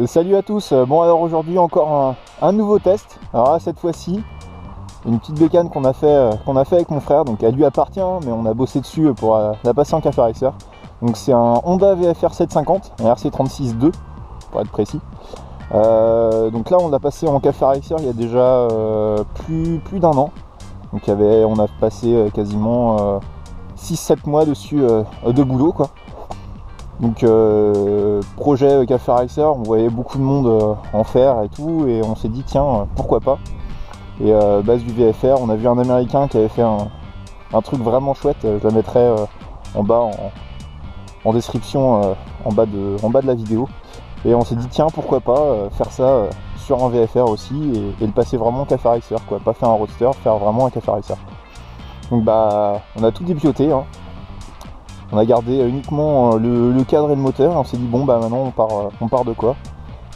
Salut à tous. Bon, alors aujourd'hui encore un nouveau test. Alors là, cette fois-ci, une petite bécane qu'on a fait avec mon frère. Donc elle lui appartient, mais on a bossé dessus pour la passer en café racer. Donc c'est un Honda VFR 750, un RC36-2 pour être précis. Donc là on l'a passé en café racer il y a déjà plus d'un an. Donc on a passé quasiment 6-7 mois dessus de boulot quoi. Donc projet café racer, on voyait beaucoup de monde en faire et tout, et on s'est dit tiens pourquoi pas. Et base du VFR, on a vu un américain qui avait fait un truc vraiment chouette, je la mettrai en bas en description en bas de la vidéo. Et on s'est dit tiens pourquoi pas faire ça sur un VFR aussi et le passer vraiment café racer quoi, pas faire un roadster, faire vraiment un café racer. Donc bah on a tout dépioté hein. On a gardé uniquement le cadre et le moteur. On s'est dit bon bah maintenant on part de quoi.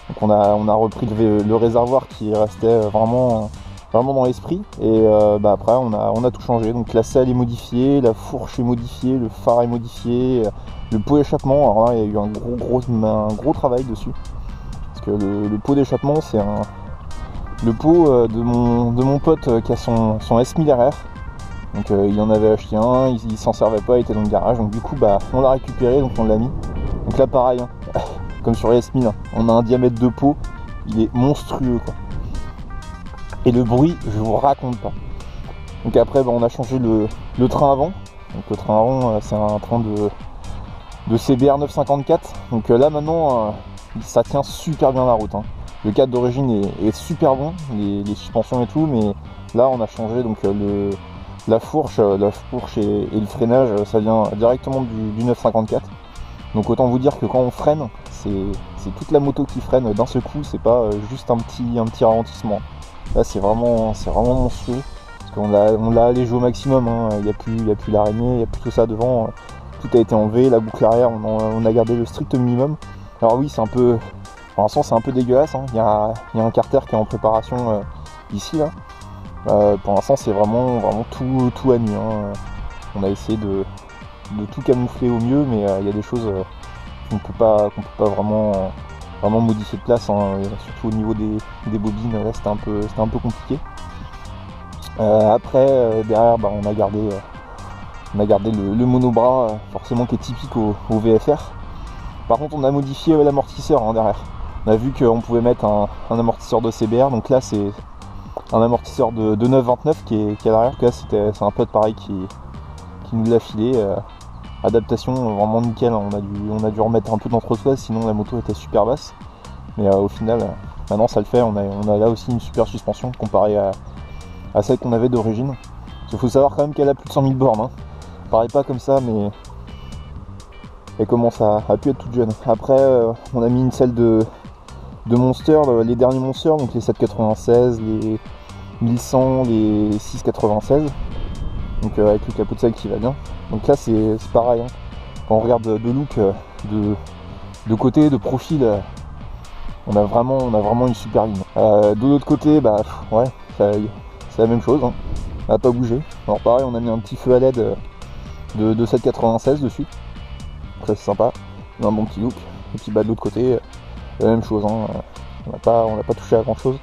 Donc on a repris le réservoir qui restait vraiment dans l'esprit. Et bah après on a tout changé. Donc la selle est modifiée, la fourche est modifiée, le phare est modifié, le pot d'échappement. Alors là il y a eu un gros travail dessus. Parce que le pot d'échappement c'est le pot de mon pote qui a son S1000RR. Donc il en avait acheté un, il s'en servait pas, il était dans le garage, donc du coup bah on l'a récupéré, donc on l'a mis. Donc là pareil, hein, comme sur les S1000, hein, on a un diamètre de pot, il est monstrueux quoi. Et le bruit, je vous raconte pas. Donc après bah, on a changé le train avant. Donc le train avant c'est un train de CBR 954. Donc là maintenant ça tient super bien la route. Hein. Le cadre d'origine est super bon, les suspensions et tout, mais là on a changé donc la fourche et le freinage, ça vient directement du 954. Donc autant vous dire que quand on freine, c'est toute la moto qui freine d'un seul coup, c'est pas juste un petit ralentissement. Là c'est vraiment monstrueux, parce qu'on l'a allégé au maximum, hein. Il n'y a plus l'araignée, il n'y a plus tout ça devant, tout a été enlevé, la boucle arrière on a gardé le strict minimum. Alors oui c'est un peu, pour l'instant c'est un peu dégueulasse, hein. Il y a un carter qui est en préparation ici là. Pour l'instant c'est vraiment tout à nu hein. On a essayé de tout camoufler au mieux, mais il y a des choses qu'on peut pas vraiment modifier de place hein. Surtout au niveau des bobines, là c'était un peu compliqué. Après derrière bah, on a gardé le monobras forcément qui est typique au VFR. Par contre on a modifié l'amortisseur hein, derrière. On a vu qu'on pouvait mettre un amortisseur de CBR, donc là c'est un amortisseur de 929 qui est à l'arrière. Là c'est un pote pareil qui nous l'a filé. Adaptation vraiment nickel, on a dû remettre un peu d'entrechoise, sinon la moto était super basse. Mais au final maintenant ça le fait, on a là aussi une super suspension comparée à celle qu'on avait d'origine. Il faut savoir quand même qu'elle a plus de 100 000 bornes hein. Ça paraît pas comme ça, mais elle commence à pu être toute jeune. Après on a mis une selle de Monster, les derniers Monster, donc les 796, les 1100, les 696, donc avec le capot de selle qui va bien. Donc là c'est pareil, hein. Quand on regarde de look, de côté, de profil, on a vraiment une super ligne. De l'autre côté, bah ouais, c'est la même chose, hein. Ça n'a pas bougé. Alors pareil, on a mis un petit feu à LED de 796 dessus, donc ça c'est sympa, un bon petit look. Et puis bah de l'autre côté, la même chose, hein. On n'a pas touché à grand chose.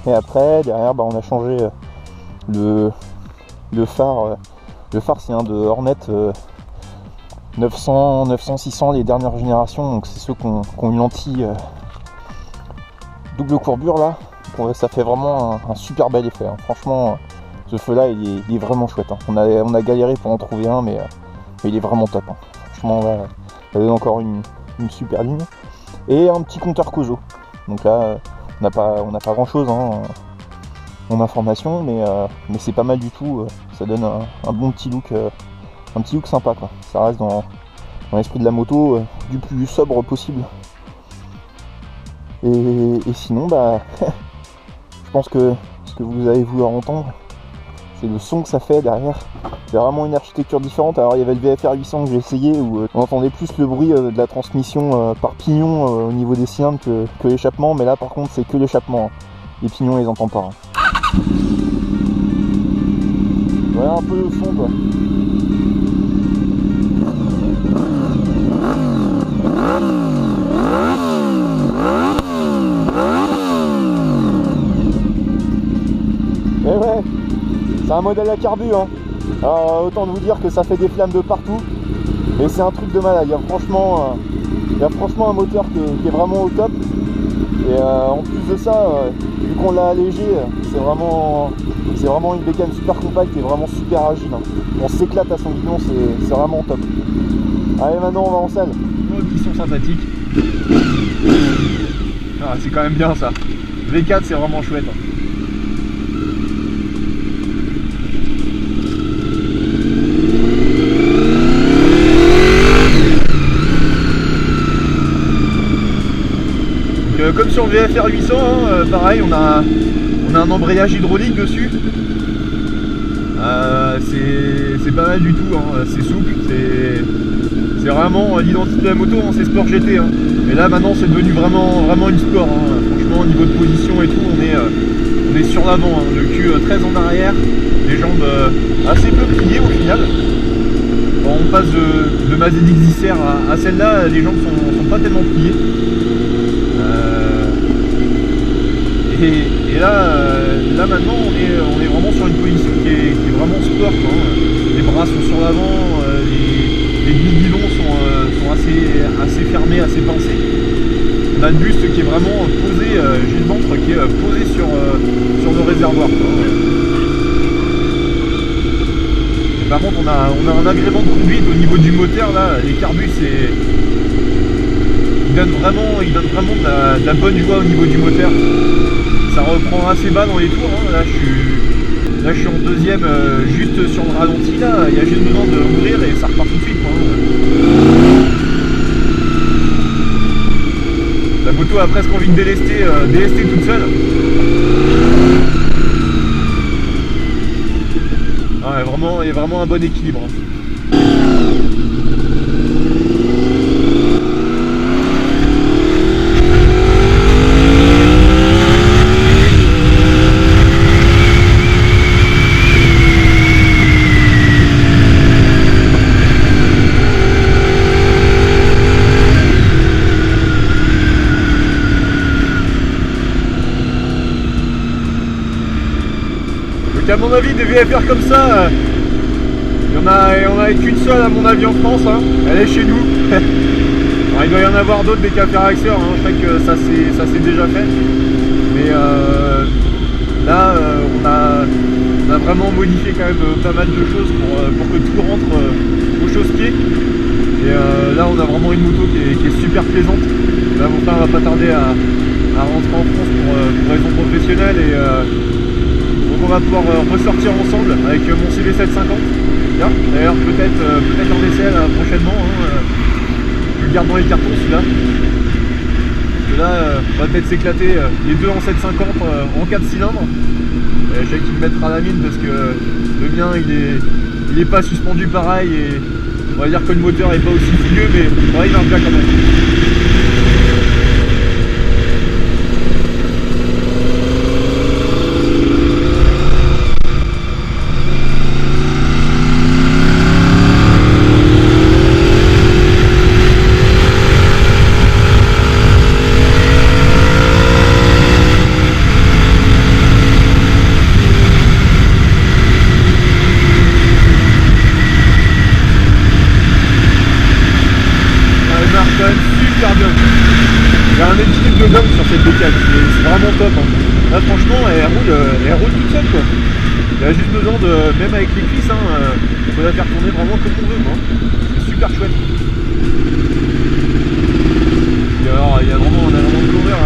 Et après derrière bah, on a changé le phare. Le phare c'est un de Hornet 900, 600, les dernières générations, donc c'est ceux qui ont une lentille double courbure là. Donc, ça fait vraiment un super bel effet hein. Franchement ce feu là il est vraiment chouette hein. On a galéré pour en trouver un, mais il est vraiment top hein. Franchement là, ça donne encore une super ligne. Et un petit compteur Kozo. Donc là on n'a pas grand chose hein, en information, mais c'est pas mal du tout. Ça donne un bon petit look, sympa quoi. Ça reste dans l'esprit de la moto du plus sobre possible. Et sinon bah je pense que ce que vous allez vouloir entendre, c'est le son que ça fait derrière. C'est vraiment une architecture différente. Alors il y avait le VFR 800 que j'ai essayé, où on entendait plus le bruit de la transmission par pignon au niveau des cylindres que l'échappement, mais là par contre c'est que l'échappement. Les pignons on les entend pas. Voilà un peu le son quoi. Et ouais, c'est un modèle à carbu, hein. Alors autant de vous dire que ça fait des flammes de partout. Et c'est un truc de malade. Il y a franchement un moteur qui est vraiment au top. Et en plus de ça, vu qu'on l'a allégé, c'est vraiment une bécane super compacte et vraiment super agile, hein. On s'éclate à son guidon, c'est vraiment top. Allez, maintenant on va en selle. Qui sont sympathiques. Ah, c'est quand même bien ça. V4 c'est vraiment chouette, hein. Comme sur VFR 800, hein, pareil, on a un embrayage hydraulique dessus. C'est pas mal du tout, hein, c'est souple, c'est vraiment l'identité de la moto, hein, c'est Sport GT. Hein. Et là maintenant c'est devenu vraiment une sport. Hein. Franchement, au niveau de position et tout, on est sur l'avant, hein, le cul très en arrière, les jambes assez peu pliées au final. Quand on passe de ma ZX10R à celle-là, les jambes sont pas tellement pliées. Et là maintenant on est vraiment sur une position qui est vraiment sport, hein. Les bras sont sur l'avant, les guidons sont assez fermés, assez pincés. On a le buste qui est vraiment posé, j'ai le ventre qui est posé sur le réservoir, quoi. Et par contre on a un agrément de conduite au niveau du moteur là, les carbus il donne vraiment de la bonne joie au niveau du moteur. Ça reprend assez bas dans les tours, hein. Là je suis en deuxième, juste sur le ralenti là, il y a juste besoin d'ouvrir et ça repart tout de suite, quoi, hein. La moto a presque envie de délester toute seule. Ah, il y a vraiment un bon équilibre, hein. À mon avis, des VFR comme ça, il y en a qu'une seule à mon avis en France, hein. Elle est chez nous. Alors, il doit y en avoir d'autres des cafés Raxer, hein. Je sais que ça s'est déjà fait. Mais là, on a vraiment modifié quand même pas mal de choses pour que tout rentre au chausse-pied. Et là, on a vraiment une moto qui est super plaisante. Là, mon frère va pas tarder à rentrer en France pour raison professionnelle. Et on va pouvoir ressortir ensemble avec mon CB750. D'ailleurs peut-être en essai là, prochainement, hein. Je le garde dans les cartons celui-là. Parce que là on va peut-être s'éclater les deux en 750 en 4 cylindres. Je sais qu'il me mettra la mine parce que le mien il est pas suspendu pareil et on va dire que le moteur est pas aussi vieux, mais ouais, il marche bien quand même. Il y a un équilibre de gomme sur cette bécane, c'est vraiment top, hein. Là franchement elle roule toute seule, quoi. Il y a juste besoin de, même avec les cuisses, hein, on peut la faire tourner vraiment comme on veut, quoi. C'est super chouette. Et alors on a vraiment de courir.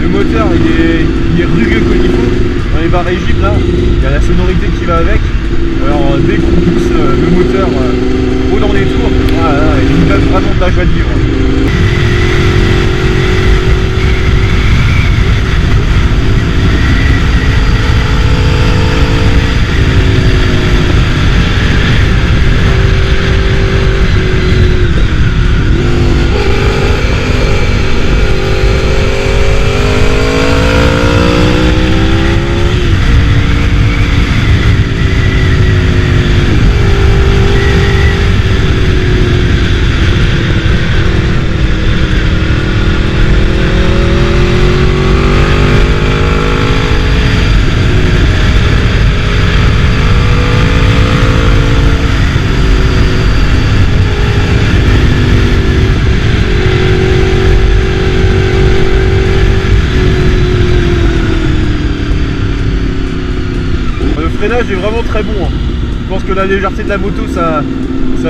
Le moteur il est rugueux comme il faut. Dans les barres rigides là, il y a la sonorité qui va avec. Alors dès qu'on pousse le moteur haut dans les tours, voilà, il nous donne vraiment de la joie de vivre. freinage est vraiment très bon. Hein. Je pense que la légèreté de la moto, ça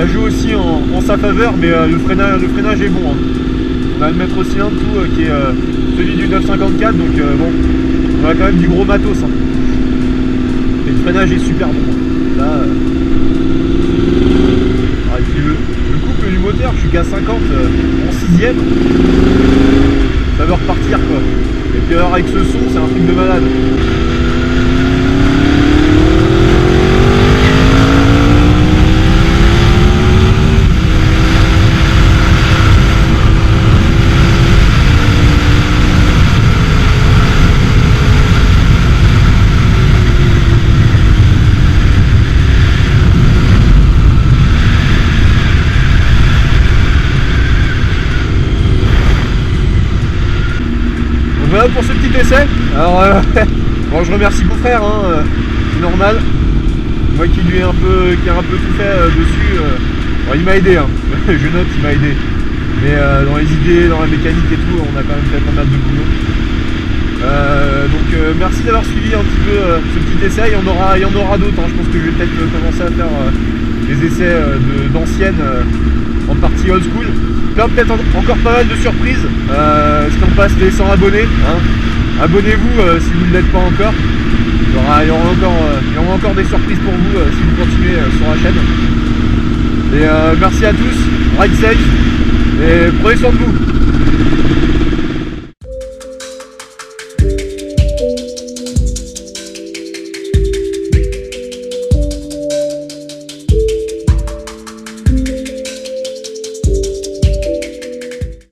joue aussi en sa faveur, mais le freinage est bon. Hein. On a le mètre cylindre tout qui est celui du 954, donc bon, on a quand même du gros matos. Hein. Et le freinage est super bon. Là, et puis le couple du moteur, je suis qu'à 50 en 6ème. Ça veut repartir quoi. Et puis alors avec ce son, c'est un truc de malade. Voilà pour ce petit essai. Alors bon, je remercie mon frère, hein, c'est normal. Moi qui lui ai un peu tout fait dessus. Bon, il m'a aidé, hein. Je note, il m'a aidé. Mais dans les idées, dans la mécanique et tout, on a quand même fait pas mal de boulot. Donc merci d'avoir suivi un petit peu ce petit essai. Il y en aura d'autres. Hein. Je pense que je vais peut-être commencer à faire des essais d'anciennes en partie old school. Peut-être encore pas mal de surprises, parce qu'on passe les 100 abonnés. Hein. Abonnez-vous si vous ne l'êtes pas encore. Il y aura encore des surprises pour vous si vous continuez sur la chaîne. Et merci à tous, ride safe et prenez soin de vous.